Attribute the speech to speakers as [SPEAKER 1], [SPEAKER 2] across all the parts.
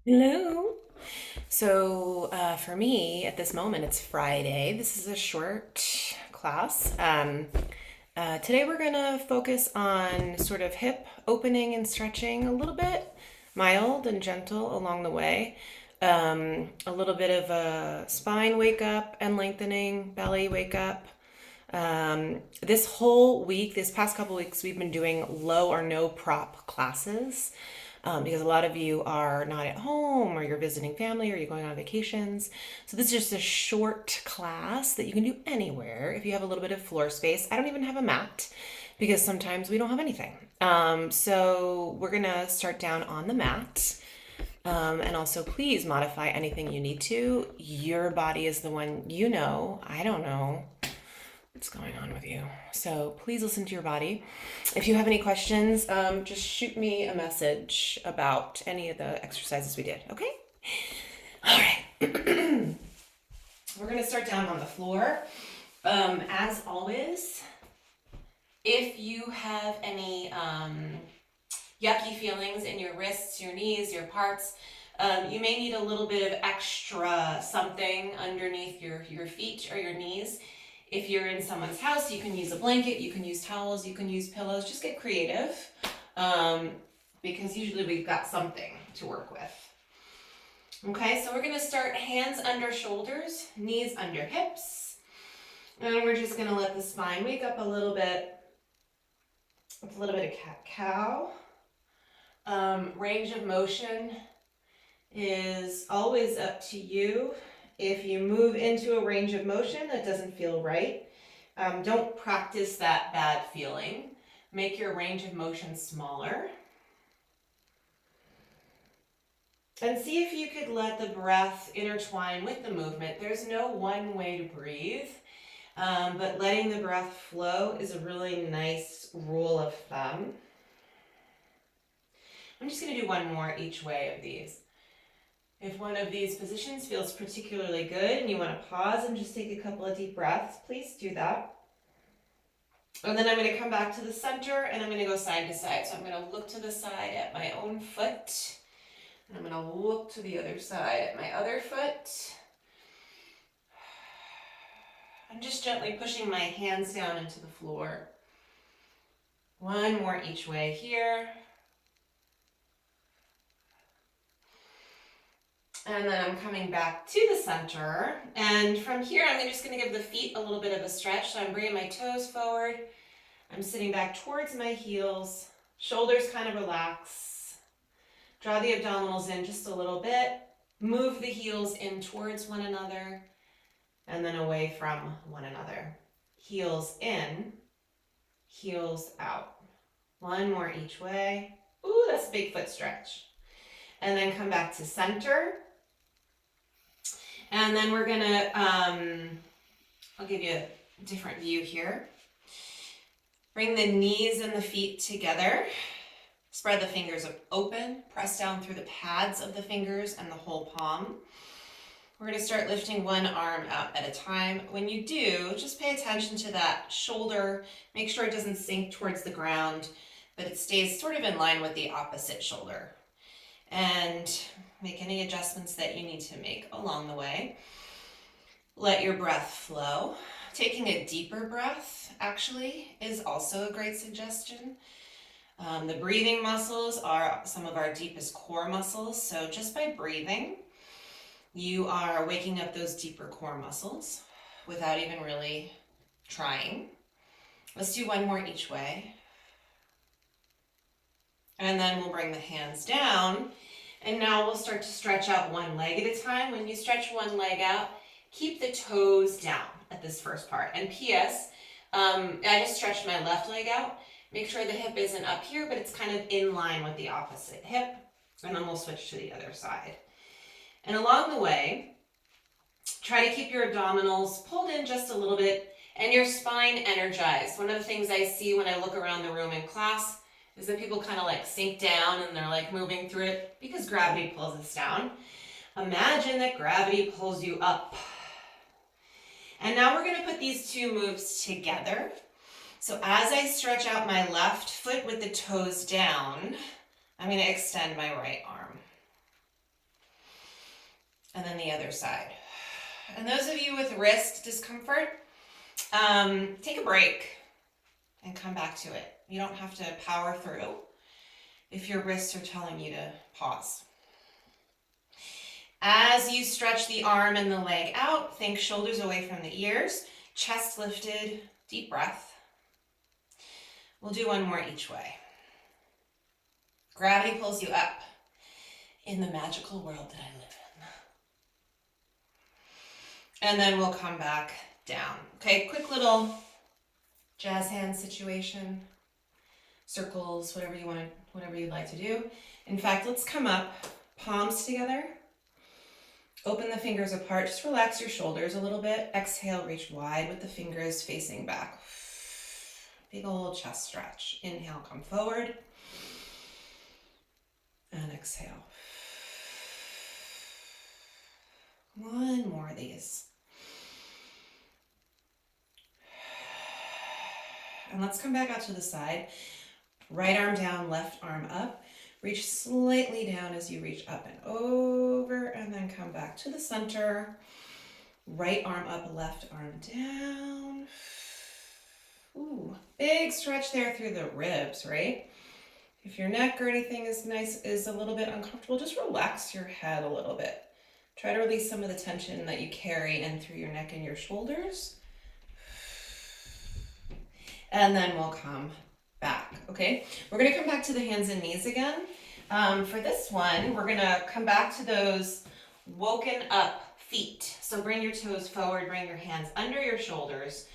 [SPEAKER 1] Hello. So for me, at this moment, it's Friday. This is a short class. Today, we're going to focus on sort of hip opening and stretching a little bit, mild and gentle along the way. A little bit of a spine wake up and lengthening, belly wake up. This whole week, this past couple weeks, we've been doing low or no prop classes because a lot of you are not at home or you're visiting family or you're going on vacations. So this is just a short class that you can do anywhere if you have a little bit of floor space. I don't even have a mat because sometimes we don't have anything. So we're gonna start down on the mat. And also, please modify anything you need to. Your body is the one you know. I don't know what's going on with you. So please listen to your body. If you have any questions, just shoot me a message about any of the exercises we did. Okay? All right. We're going to start down on the floor. As always, if you have any yucky feelings in your wrists, your knees, your parts, you may need a little bit of extra something underneath your feet or your knees. If you're in someone's house, you can use a blanket, you can use towels, you can use pillows. Just get creative um, because usually we've got something to work with. Okay, so we're going to start hands under shoulders, knees under hips. And we're just going to let the spine wake up a little bit. It's a little bit of cat-cow. Range of motion is always up to you. If you move into a range of motion that doesn't feel right, don't practice that bad feeling. Make your range of motion smaller. And see if you could let the breath intertwine with the movement. There's no one way to breathe, but letting the breath flow is a really nice rule of thumb. I'm just going to do one more each way of these. If one of these positions feels particularly good and you want to pause and just take a couple of deep breaths, please do that. And then I'm going to come back to the center and I'm going to go side to side. So I'm going to look to the side at my own foot. And I'm going to look to the other side at my other foot. I'm just gently pushing my hands down into the floor. One more each way here. And then I'm coming back to the center. And from here, I'm just going to give the feet a little bit of a stretch. So I'm bringing my toes forward. I'm sitting back towards my heels. Shoulders kind of relax. Draw the abdominals in just a little bit. Move the heels in towards one another and then away from one another. Heels in, heels out. One more each way. Ooh, that's a big foot stretch. And then come back to center. And then we're gonna, I'll give you a different view here. Bring the knees and the feet together. Spread the fingers open. Press down through the pads of the fingers and the whole palm. We're going to start lifting one arm out at a time. When you do, just pay attention to that shoulder. Make sure it doesn't sink towards the ground, but it stays sort of in line with the opposite shoulder. And make any adjustments that you need to make along the way. Let your breath flow. Taking a deeper breath actually is also a great suggestion. The breathing muscles are some of our deepest core muscles, so just by breathing, you are waking up those deeper core muscles without even really trying. Let's do one more each way. And then we'll bring the hands down. And now we'll start to stretch out one leg at a time. When you stretch one leg out, keep the toes down at this first part. And P.S., I just stretched my left leg out. Make sure the hip isn't up here, but it's kind of in line with the opposite hip. And then we'll switch to the other side. And along the way, try to keep your abdominals pulled in just a little bit and your spine energized. One of the things I see when I look around the room in class is that people kind of like sink down and they're like moving through it because gravity pulls us down. Imagine that gravity pulls you up. And now we're going to put these two moves together. So as I stretch out my left foot with the toes down, I'm going to extend my right arm. And then the other side. And those of you with wrist discomfort, take a break and come back to it. You don't have to power through if your wrists are telling you to pause. As you stretch the arm and the leg out, think shoulders away from the ears, chest lifted, deep breath. We'll do one more each way. Gravity pulls you up in the magical world that I live in. And then we'll come back down. Okay, quick little jazz hand situation. Circles, whatever you'd like to do. In fact, let's come up, palms together. Open the fingers apart. Just relax your shoulders a little bit. Exhale, reach wide with the fingers facing back. Big old chest stretch. Inhale, come forward. And exhale. One more of these. And let's come back out to the side. Right arm down, left arm up. Reach slightly down as you reach up and over, and then come back to the center. Right arm up, left arm down. Ooh, big stretch there through the ribs, right? If your neck or anything is a little bit uncomfortable, just relax your head a little bit. Try to release some of the tension that you carry in through your neck and your shoulders. And then we'll come back, okay? We're gonna come back to the hands and knees again. For this one, we're gonna come back to those woken up feet. So bring your toes forward, bring your hands under your shoulders.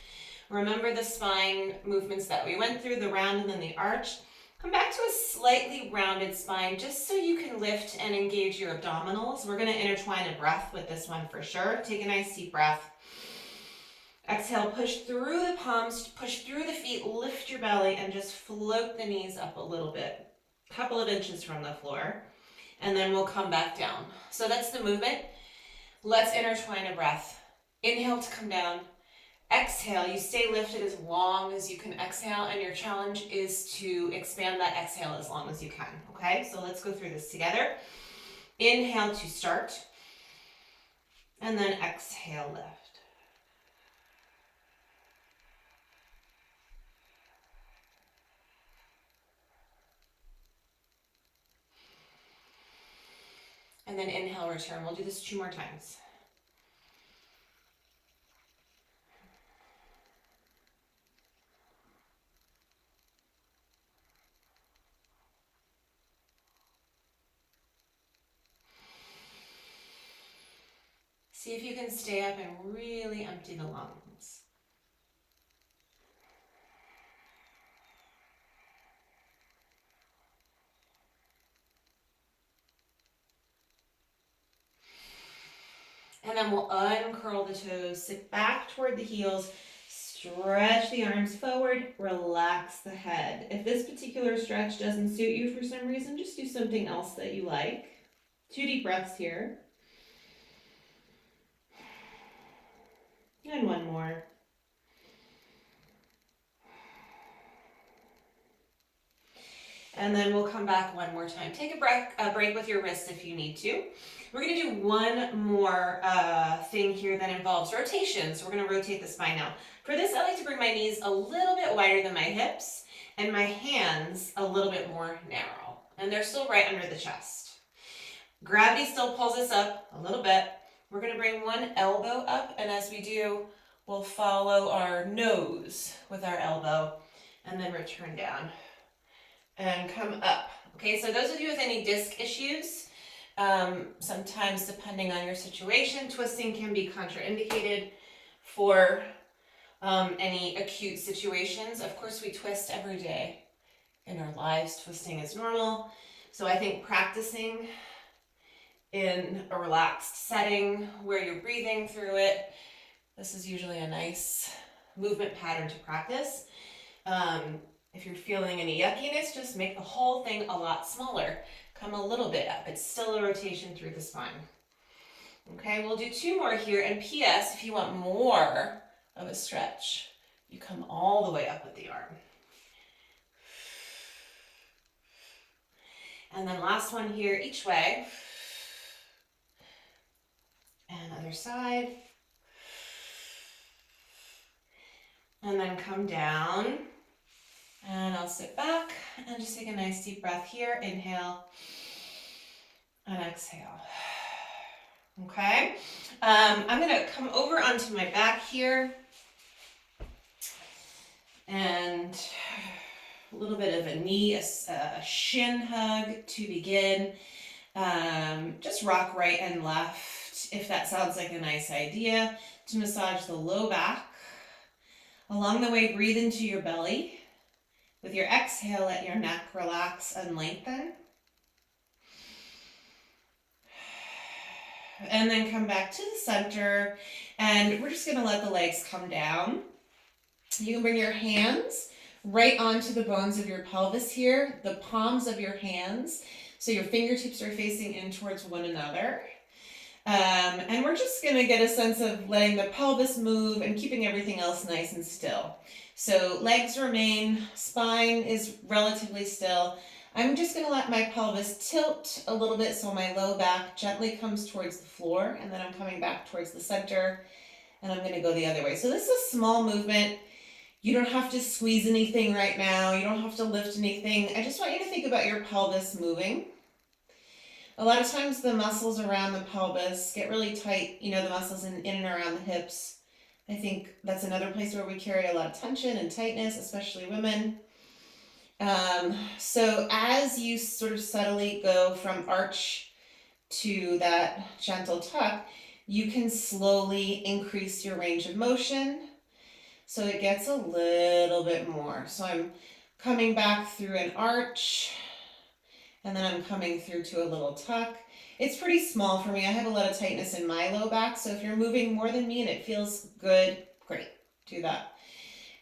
[SPEAKER 1] Remember the spine movements that we went through, the round and then the arch. Come back to a slightly rounded spine just so you can lift and engage your abdominals. We're gonna intertwine a breath with this one for sure. Take a nice deep breath. Exhale, push through the palms, push through the feet, lift your belly, and just float the knees up a little bit, a couple of inches from the floor, and then we'll come back down. So that's the movement. Let's intertwine a breath. Inhale to come down. Exhale, you stay lifted as long as you can exhale, and your challenge is to expand that exhale as long as you can, okay? So let's go through this together. Inhale to start, and then exhale, lift. And then inhale, return. We'll do this 2 more times. See if you can stay up and really empty the lungs. And then we'll uncurl the toes, sit back toward the heels, stretch the arms forward, relax the head. If this particular stretch doesn't suit you for some reason, just do something else that you like. 2 deep breaths here. And one more. And then we'll come back one more time. Take a break with your wrists if you need to. We're gonna do one more thing here that involves rotation. So we're gonna rotate the spine now. For this, I like to bring my knees a little bit wider than my hips and my hands a little bit more narrow. And they're still right under the chest. Gravity still pulls us up a little bit. We're gonna bring one elbow up, and as we do, we'll follow our nose with our elbow and then return down and come up. Okay, so those of you with any disc issues, sometimes depending on your situation, twisting can be contraindicated for any acute situations. Of course, we twist every day in our lives. Twisting is normal. So I think practicing in a relaxed setting where you're breathing through it, this is usually a nice movement pattern to practice. If you're feeling any yuckiness, just make the whole thing a lot smaller. Come a little bit up. It's still a rotation through the spine. Okay, we'll do 2 more here. And P.S., if you want more of a stretch, you come all the way up with the arm. And then last one here, each way. other side. And then come down. And I'll sit back and just take a nice deep breath here. Inhale and exhale. Okay. I'm going to come over onto my back here. And a little bit of a knee, a shin hug to begin. Just rock right and left if that sounds like a nice idea, to massage the low back. Along the way, breathe into your belly. With your exhale, let your neck relax and lengthen. And then come back to the center, and we're just going to let the legs come down. You can bring your hands right onto the bones of your pelvis here, the palms of your hands, so your fingertips are facing in towards one another. And we're just going to get a sense of letting the pelvis move and keeping everything else nice and still. So legs remain, spine is relatively still. I'm just going to let my pelvis tilt a little bit so my low back gently comes towards the floor, and then I'm coming back towards the center, and I'm going to go the other way. So this is a small movement. You don't have to squeeze anything right now. You don't have to lift anything. I just want you to think about your pelvis moving. A lot of times the muscles around the pelvis get really tight, the muscles in and around the hips. I think that's another place where we carry a lot of tension and tightness, especially women. So as you sort of subtly go from arch to that gentle tuck, you can slowly increase your range of motion so it gets a little bit more. So I'm coming back through an arch, and then I'm coming through to a little tuck. It's pretty small for me. I have a lot of tightness in my low back, so if you're moving more than me and it feels good, great, do that.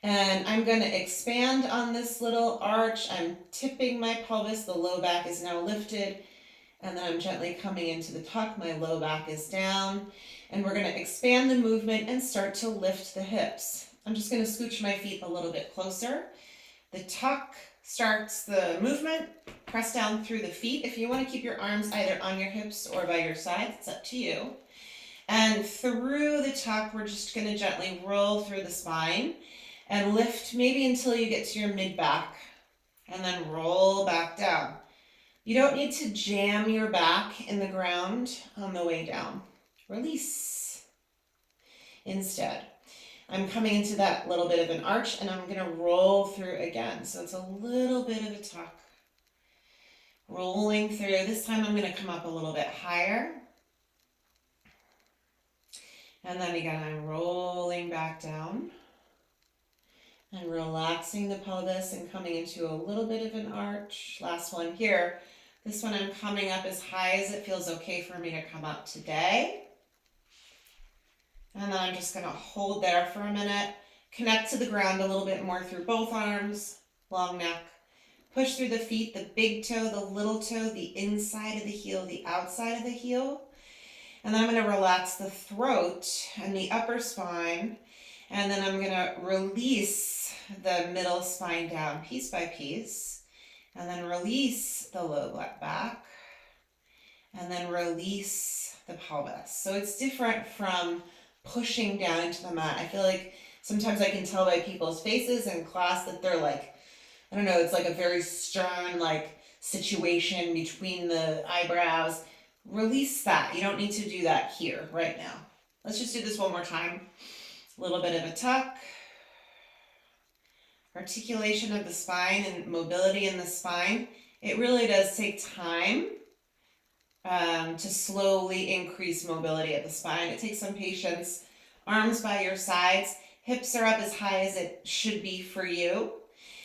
[SPEAKER 1] And I'm going to expand on this little arch. I'm tipping my pelvis. The low back is now lifted. And then I'm gently coming into the tuck. My low back is down. And we're going to expand the movement and start to lift the hips. I'm just going to scooch my feet a little bit closer. The tuck starts the movement. Press down through the feet. If you want to keep your arms either on your hips or by your side, it's up to you. And through the tuck, we're just going to gently roll through the spine and lift maybe until you get to your mid-back, and then roll back down. You don't need to jam your back in the ground on the way down. Release. Instead, I'm coming into that little bit of an arch, and I'm going to roll through again. So it's a little bit of a tuck. Rolling through. This time I'm going to come up a little bit higher. And then again, I'm rolling back down. And relaxing the pelvis and coming into a little bit of an arch. Last one here. This one I'm coming up as high as it feels okay for me to come up today. And then I'm just going to hold there for a minute. Connect to the ground a little bit more through both arms. Long neck. Push through the feet, the big toe, the little toe, the inside of the heel, the outside of the heel. And then I'm going to relax the throat and the upper spine. And then I'm going to release the middle spine down piece by piece. And then release the low back. And then release the pelvis. So it's different from pushing down into the mat. I feel like sometimes I can tell by people's faces in class that they're like, I don't know, it's like a very stern situation between the eyebrows. Release that. You don't need to do that here right now. Let's just do this one more time. A little bit of a tuck. Articulation of the spine and mobility in the spine. It really does take time to slowly increase mobility at the spine. It takes some patience. Arms by your sides. Hips are up as high as it should be for you.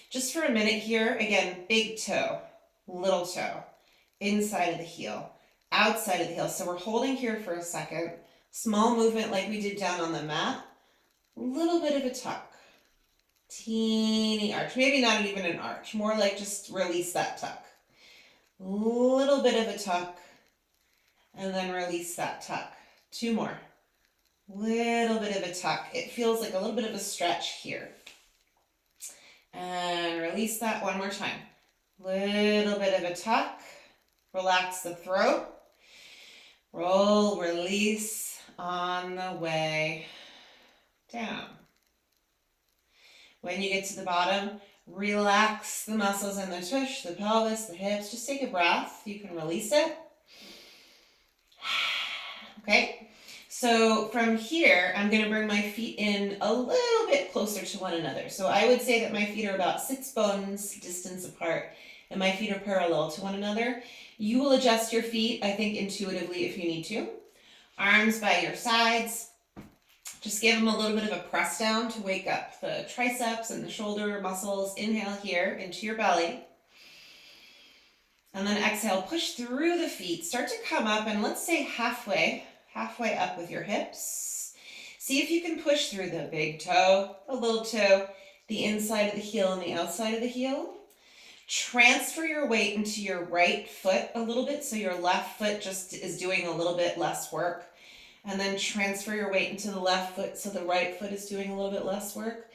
[SPEAKER 1] Just for a minute here. Again, big toe, little toe, inside of the heel, outside of the heel. So we're holding here for a second. Small movement like we did down on the mat. Little bit of a tuck. Teeny arch. Maybe not even an arch. More like just release that tuck. Little bit of a tuck. And then release that tuck. Two more. Little bit of a tuck. It feels like a little bit of a stretch here. And release that one more time. Little bit of a tuck. Relax the throat. Roll, release on the way down. When you get to the bottom, relax the muscles in the tush, the pelvis, the hips. Just take a breath. You can release it. Okay, so from here, I'm going to bring my feet in a little bit closer to one another. So I would say that my feet are about 6 bones distance apart, and my feet are parallel to one another. You will adjust your feet, I think, intuitively if you need to. Arms by your sides. Just give them a little bit of a press down to wake up the triceps and the shoulder muscles. Inhale here into your belly. And then exhale, push through the feet. Start to come up and let's say halfway up with your hips. See if you can push through the big toe, the little toe, the inside of the heel and the outside of the heel. Transfer your weight into your right foot a little bit so your left foot just is doing a little bit less work. And then transfer your weight into the left foot so the right foot is doing a little bit less work.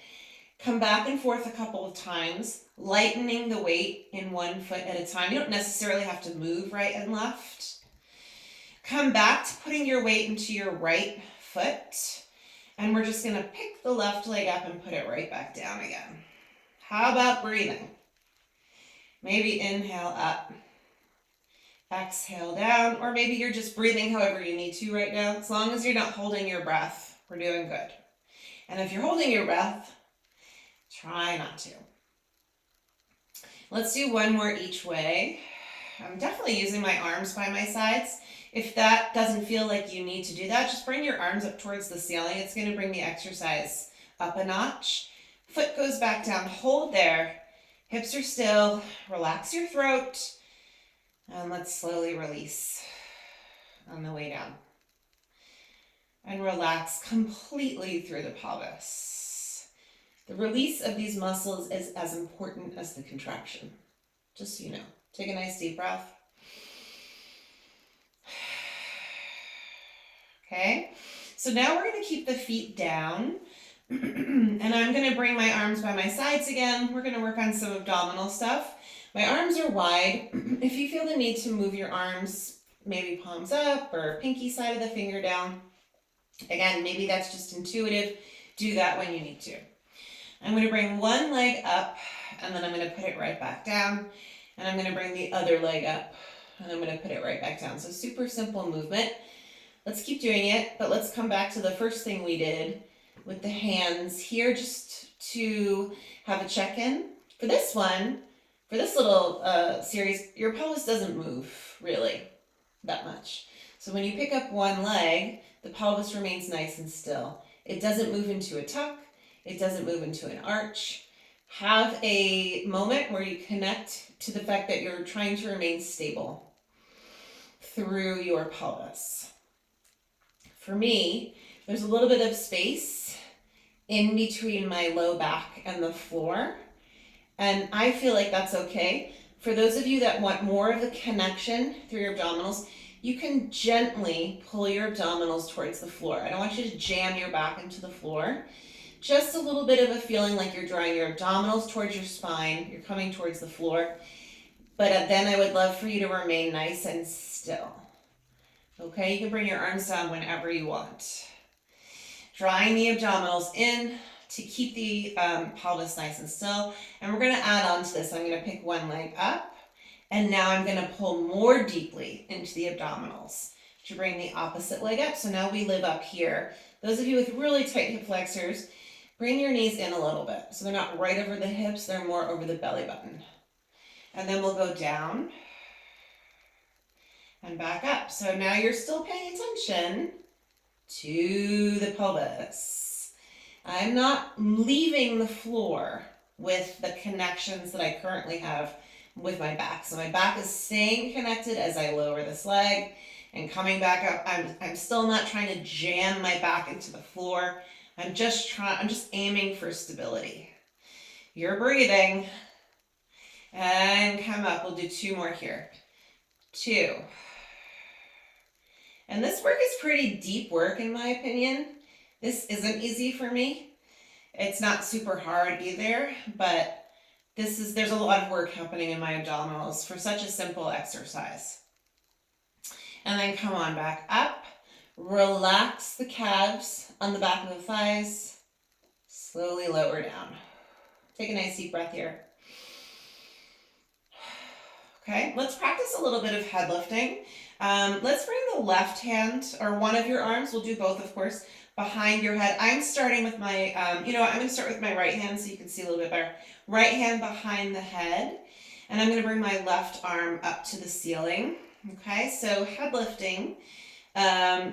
[SPEAKER 1] Come back and forth a couple of times, lightening the weight in one foot at a time. You don't necessarily have to move right and left. Come back to putting your weight into your right foot. And we're just going to pick the left leg up and put it right back down again. How about breathing? Maybe inhale up, exhale down, or maybe you're just breathing however you need to right now. As long as you're not holding your breath, we're doing good. And if you're holding your breath, try not to. Let's do one more each way. I'm definitely using my arms by my sides. If that doesn't feel like you need to do that, just bring your arms up towards the ceiling. It's going to bring the exercise up a notch. Foot goes back down, hold there. Hips are still, relax your throat, and let's slowly release on the way down. And relax completely through the pelvis. The release of these muscles is as important as the contraction, just so you know. Take a nice deep breath. Okay, so now we're going to keep the feet down. And I'm going to bring my arms by my sides again. We're going to work on some abdominal stuff. My arms are wide. If you feel the need to move your arms, maybe palms up or pinky side of the finger down. Again, maybe that's just intuitive. Do that when you need to. I'm going to bring one leg up and then I'm going to put it right back down. And I'm going to bring the other leg up and I'm going to put it right back down. So super simple movement. Let's keep doing it, but let's come back to the first thing we did with the hands here just to have a check-in. For this one, for this little series, your pelvis doesn't move really that much. So when you pick up one leg, the pelvis remains nice and still. It doesn't move into a tuck. It doesn't move into an arch. Have a moment where you connect to the fact that you're trying to remain stable through your pelvis. For me, there's a little bit of space in between my low back and the floor, and I feel like that's okay. For those of you that want more of the connection through your abdominals, you can gently pull your abdominals towards the floor. I don't want you to jam your back into the floor. Just a little bit of a feeling like you're drawing your abdominals towards your spine. You're coming towards the floor. But then I would love for you to remain nice and still. Okay, you can bring your arms down whenever you want. Drawing the abdominals in to keep the pelvis nice and still. And we're going to add on to this. I'm going to pick one leg up. And now I'm going to pull more deeply into the abdominals to bring the opposite leg up. So now we live up here. Those of you with really tight hip flexors, bring your knees in a little bit. So they're not right over the hips, they're more over the belly button. And then we'll go down and back up. So now you're still paying attention to the pelvis. I'm not leaving the floor with the connections that I currently have with my back. So my back is staying connected as I lower this leg and coming back up. I'm still not trying to jam my back into the floor. I'm just aiming for stability. You're breathing. And come up. We'll do 2 more here. 2. And this work is pretty deep work in my opinion. This isn't easy for me. It's not super hard either, but there's a lot of work happening in my abdominals for such a simple exercise. And then come on back up. Relax the calves on the back of the thighs. Slowly lower down. Take a nice deep breath here. Okay, let's practice a little bit of head lifting. Let's bring the left hand, or one of your arms, we'll do both of course, behind your head. I'm starting with my, I'm going to start with my right hand so you can see a little bit better. Right hand behind the head, and I'm going to bring my left arm up to the ceiling. Okay, so head lifting.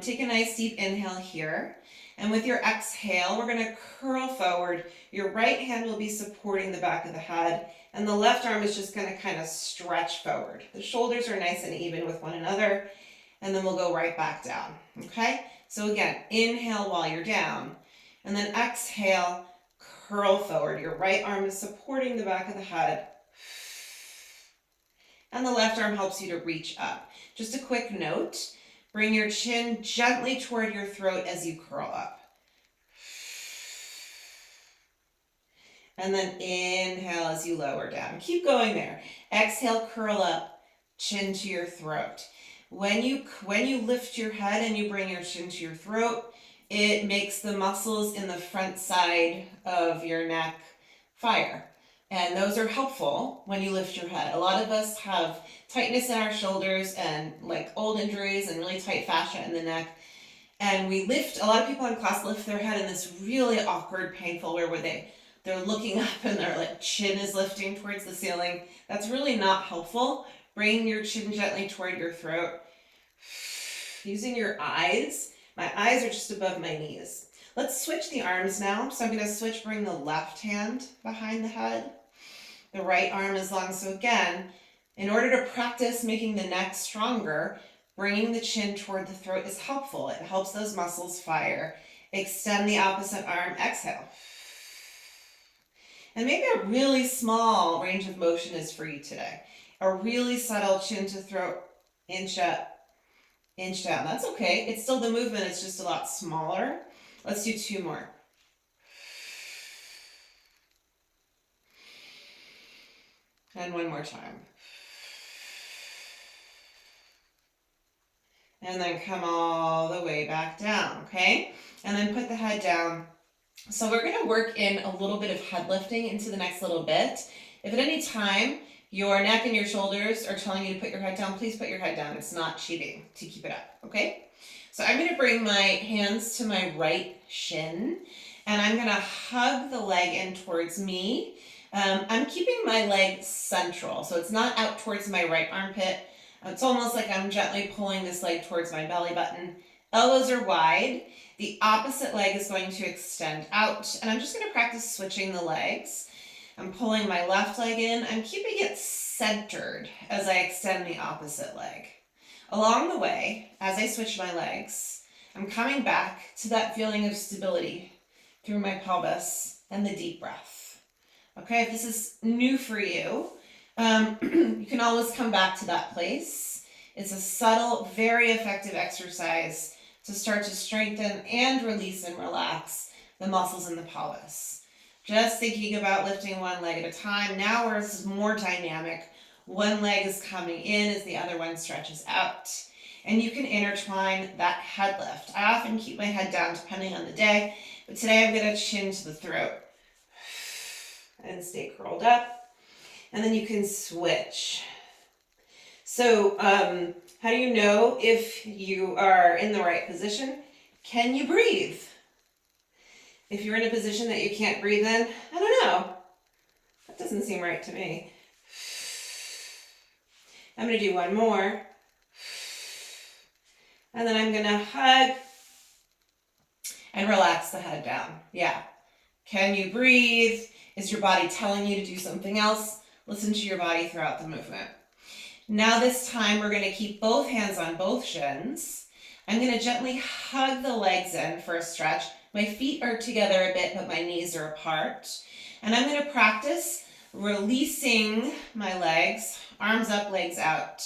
[SPEAKER 1] Take a nice deep inhale here. And with your exhale, we're going to curl forward. Your right hand will be supporting the back of the head, and the left arm is just going to kind of stretch forward. The shoulders are nice and even with one another, and then we'll go right back down. Okay? So again, inhale while you're down, and then exhale, curl forward. Your right arm is supporting the back of the head, and the left arm helps you to reach up. Just a quick note. Bring your chin gently toward your throat as you curl up. And then inhale as you lower down. Keep going there. Exhale, curl up, chin to your throat. When you lift your head and you bring your chin to your throat, it makes the muscles in the front side of your neck fire. And those are helpful when you lift your head. A lot of us have tightness in our shoulders and like old injuries and really tight fascia in the neck. And we lift, a lot of people in class lift their head in this really awkward, painful way where they're looking up and their like chin is lifting towards the ceiling. That's really not helpful. Bring your chin gently toward your throat. Using your eyes. My eyes are just above my knees. Let's switch the arms now. So I'm going to bring the left hand behind the head. The right arm is long. So again, in order to practice making the neck stronger, bringing the chin toward the throat is helpful. It helps those muscles fire. Extend the opposite arm. Exhale. And maybe a really small range of motion is for you today. A really subtle chin to throat, inch up, inch down. That's okay. It's still the movement. It's just a lot smaller. Let's do two more. And one more time. And then come all the way back down, okay? And then put the head down. So we're going to work in a little bit of head lifting into the next little bit. If at any time your neck and your shoulders are telling you to put your head down, please put your head down. It's not cheating to keep it up, okay? So I'm going to bring my hands to my right shin, and I'm going to hug the leg in towards me. I'm keeping my leg central, so it's not out towards my right armpit. It's almost like I'm gently pulling this leg towards my belly button. Elbows are wide. The opposite leg is going to extend out, and I'm just going to practice switching the legs. I'm pulling my left leg in. I'm keeping it centered as I extend the opposite leg. Along the way, as I switch my legs, I'm coming back to that feeling of stability through my pelvis and the deep breath. Okay, if this is new for you, you can always come back to that place. It's a subtle, very effective exercise to start to strengthen and release and relax the muscles in the pelvis. Just thinking about lifting one leg at a time. Now where this is more dynamic, one leg is coming in as the other one stretches out. And you can intertwine that head lift. I often keep my head down depending on the day, but today I'm going to chin to the throat and stay curled up. And then you can switch. So how do you know if you are in the right position? Can you breathe? If you're in a position that you can't breathe in, I don't know. That doesn't seem right to me. I'm going to do one more. And then I'm going to hug and relax the head down. Yeah. Can you breathe? Is your body telling you to do something else? Listen to your body throughout the movement. Now this time we're going to keep both hands on both shins. I'm going to gently hug the legs in for a stretch. My feet are together a bit, but my knees are apart. And I'm going to practice releasing my legs, arms up, legs out,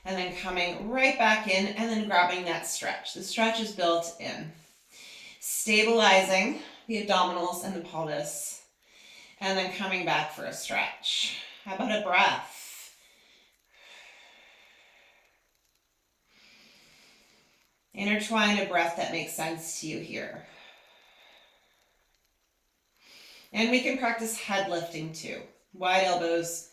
[SPEAKER 1] and then coming right back in and then grabbing that stretch. The stretch is built in. Stabilizing the abdominals and the pelvis, and then coming back for a stretch. How about a breath? Intertwine a breath that makes sense to you here. And we can practice head lifting too. Wide elbows.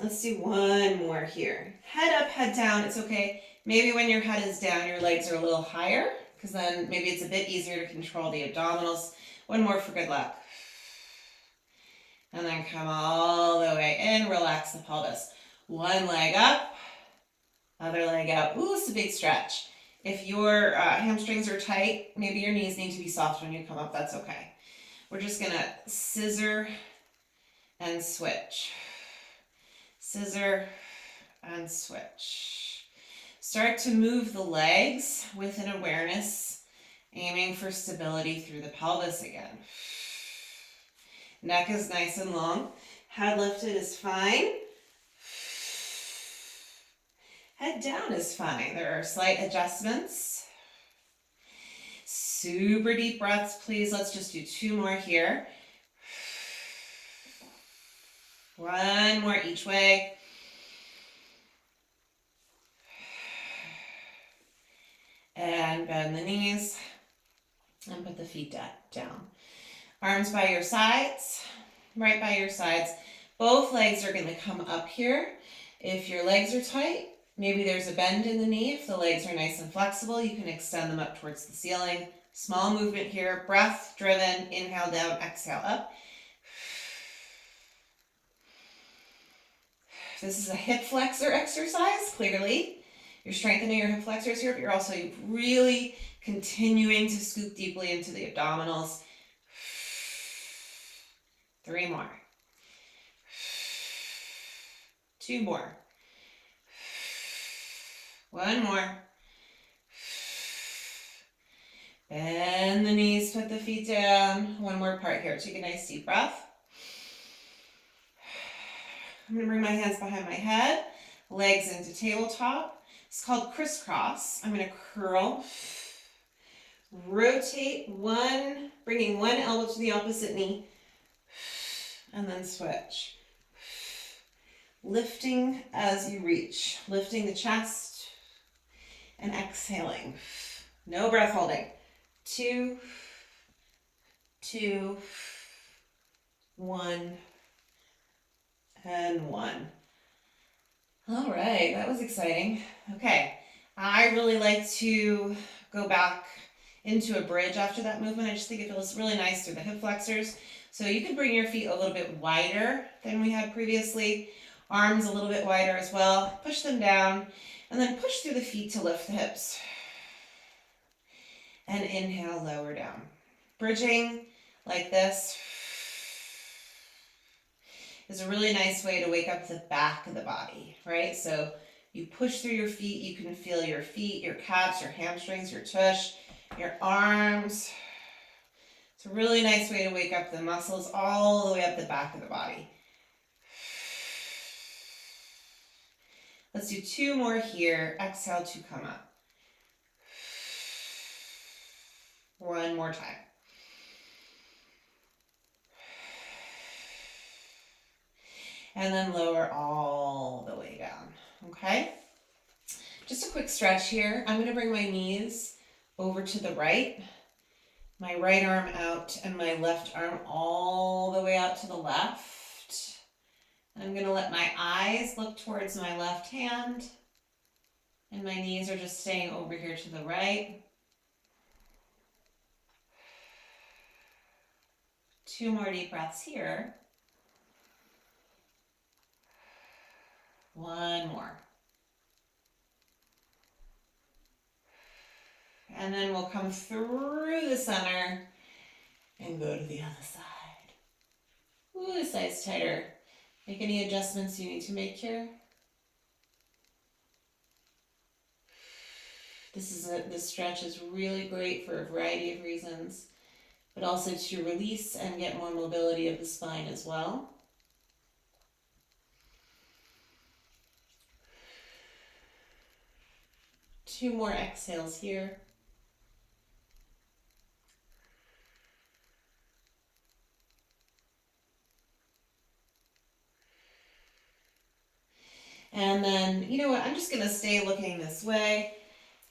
[SPEAKER 1] Let's do one more here. Head up, head down, it's okay. Maybe when your head is down, your legs are a little higher, because then maybe it's a bit easier to control the abdominals. One more for good luck. And then come all the way in, relax the pelvis. One leg up, other leg out. Ooh, it's a big stretch. If your hamstrings are tight, maybe your knees need to be soft when you come up, that's okay. We're just gonna scissor and switch. Scissor and switch. Start to move the legs with an awareness, aiming for stability through the pelvis again. Neck is nice and long. Head lifted is fine. Head down is fine. There are slight adjustments. Super deep breaths, please. Let's just do two more here. One more each way. And bend the knees and put the feet down. Arms by your sides, right by your sides. Both legs are going to come up here. If your legs are tight, maybe there's a bend in the knee. If the legs are nice and flexible, you can extend them up towards the ceiling. Small movement here, breath driven. Inhale down, exhale up. This is a hip flexor exercise, clearly. You're strengthening your hip flexors here, but you're also really continuing to scoop deeply into the abdominals. 3 more. 2 more. 1 more. Bend the knees, put the feet down. One more part here. Take a nice deep breath. I'm going to bring my hands behind my head, legs into tabletop. It's called crisscross. I'm going to curl, rotate one, bringing one elbow to the opposite knee, and then switch. Lifting as you reach, lifting the chest and exhaling. No breath holding. 2, 2, 1, and 1. All right, that was exciting. Okay, I really like to go back into a bridge after that movement. I just think it feels really nice through the hip flexors. So you can bring your feet a little bit wider than we had previously. Arms a little bit wider as well. Push them down and then push through the feet to lift the hips. And inhale, lower down. Bridging like this is a really nice way to wake up the back of the body, right? So you push through your feet, you can feel your feet, your calves, your hamstrings, your tush, your arms. It's a really nice way to wake up the muscles all the way up the back of the body. Let's do 2 more here. Exhale to come up. 1 more time. And then lower all the way down, okay? Just a quick stretch here. I'm going to bring my knees over to the right, my right arm out, and my left arm all the way out to the left. I'm going to let my eyes look towards my left hand, and my knees are just staying over here to the right. 2 more deep breaths here. 1 more. And then we'll come through the center and go to the other side. Ooh, this side's tighter. Make any adjustments you need to make here. This stretch is really great for a variety of reasons, but also to release and get more mobility of the spine as well. Two more exhales here. And then, you know what, I'm just gonna stay looking this way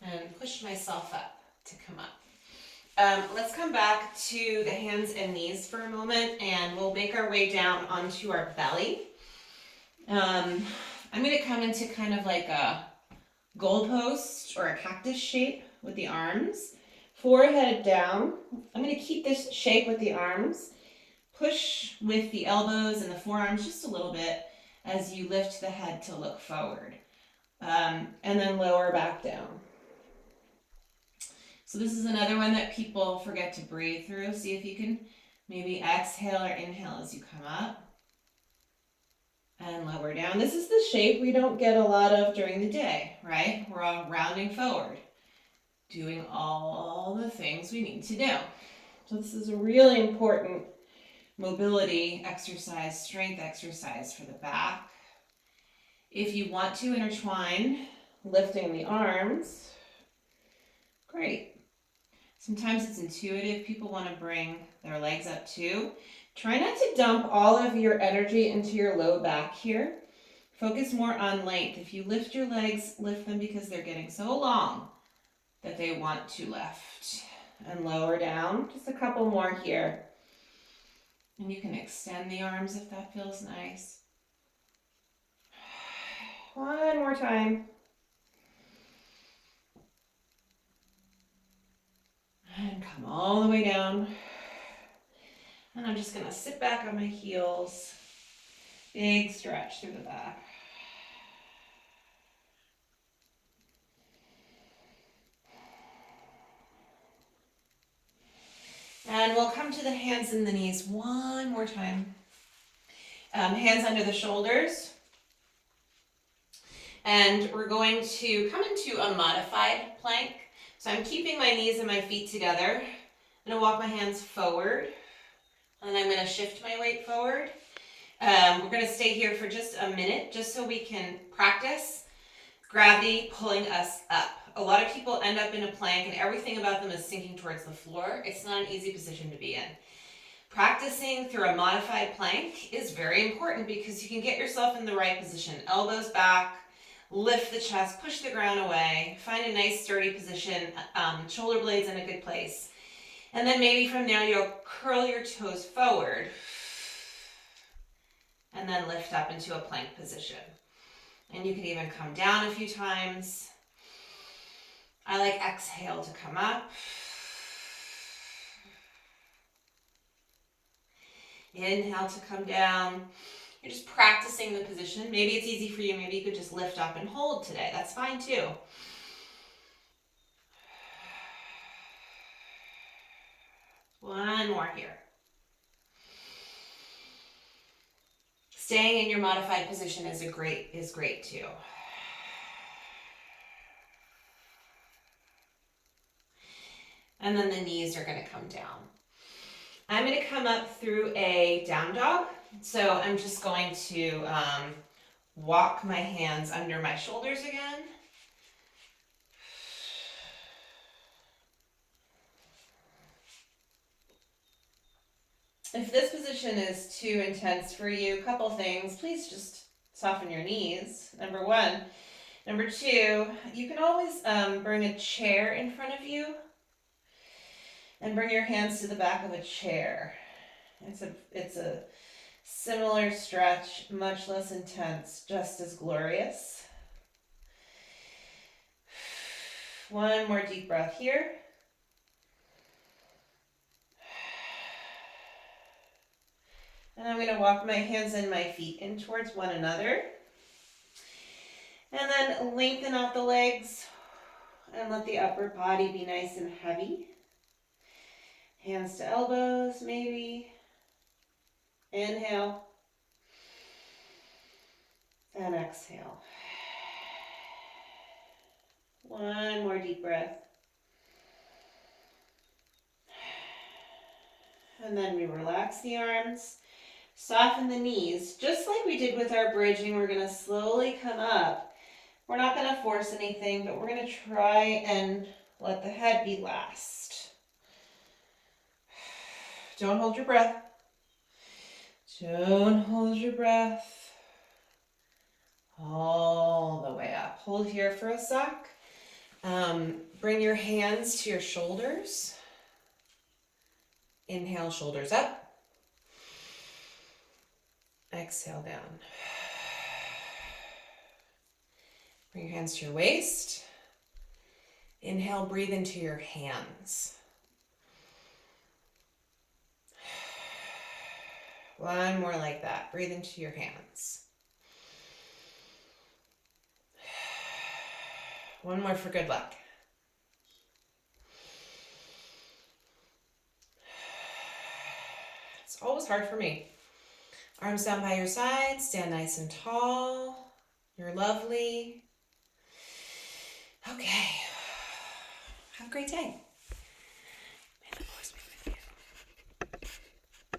[SPEAKER 1] and push myself up to come up. Let's come back to the hands and knees for a moment, and we'll make our way down onto our belly. I'm gonna come into kind of like a goalpost or a cactus shape with the arms. Forehead down. I'm gonna keep this shape with the arms. Push with the elbows and the forearms just a little bit as you lift the head to look forward. And then lower back down. So this is another one that people forget to breathe through. See if you can maybe exhale or inhale as you come up. And lower down. This is the shape we don't get a lot of during the day, right? We're all rounding forward, doing all the things we need to do. So this is a really important mobility exercise, strength exercise for the back. If you want to intertwine lifting the arms, great. Sometimes it's intuitive. People want to bring their legs up too. Try not to dump all of your energy into your low back here. Focus more on length. If you lift your legs, lift them because they're getting so long that they want to lift. And lower down. Just a couple more here. And you can extend the arms if that feels nice. One more time. And come all the way down. And I'm just going to sit back on my heels. Big stretch through the back. And we'll come to the hands and the knees one more time. Hands under the shoulders. And we're going to come into a modified plank. So I'm keeping my knees and my feet together. I'm going to walk my hands forward. And I'm going to shift my weight forward. We're going to stay here for just a minute, just so we can practice gravity pulling us up. A lot of people end up in a plank and everything about them is sinking towards the floor. It's not an easy position to be in. Practicing through a modified plank is very important because you can get yourself in the right position. Elbows back, lift the chest, push the ground away, find a nice sturdy position, shoulder blades in a good place. And then maybe from there you'll curl your toes forward and then lift up into a plank position. And you can even come down a few times. I like exhale to come up. Inhale to come down. You're just practicing the position. Maybe it's easy for you. Maybe you could just lift up and hold today. That's fine too. One more here. Staying in your modified position is great too. And then the knees are going to come down. I'm going to come up through a down dog. So I'm just going to walk my hands under my shoulders again. If this position is too intense for you, a couple things. Please just soften your knees, number one. Number two, you can always bring a chair in front of you and bring your hands to the back of a chair. It's a similar stretch, much less intense, just as glorious. One more deep breath here. And I'm going to walk my hands and my feet in towards one another. And then lengthen out the legs and let the upper body be nice and heavy. Hands to elbows, maybe. Inhale. And exhale. One more deep breath. And then we relax the arms. Soften the knees. Just like we did with our bridging, we're going to slowly come up. We're not going to force anything, but we're going to try and let the head be last. Don't hold your breath. Don't hold your breath. all the way up. Hold here for a sec. Bring your hands to your shoulders. Inhale, shoulders up. Exhale down. Bring your hands to your waist. Inhale, breathe into your hands. One more like that. Breathe into your hands. One more for good luck. It's always hard for me. Arms down by your side. Stand nice and tall. You're lovely. Okay. Have a great day.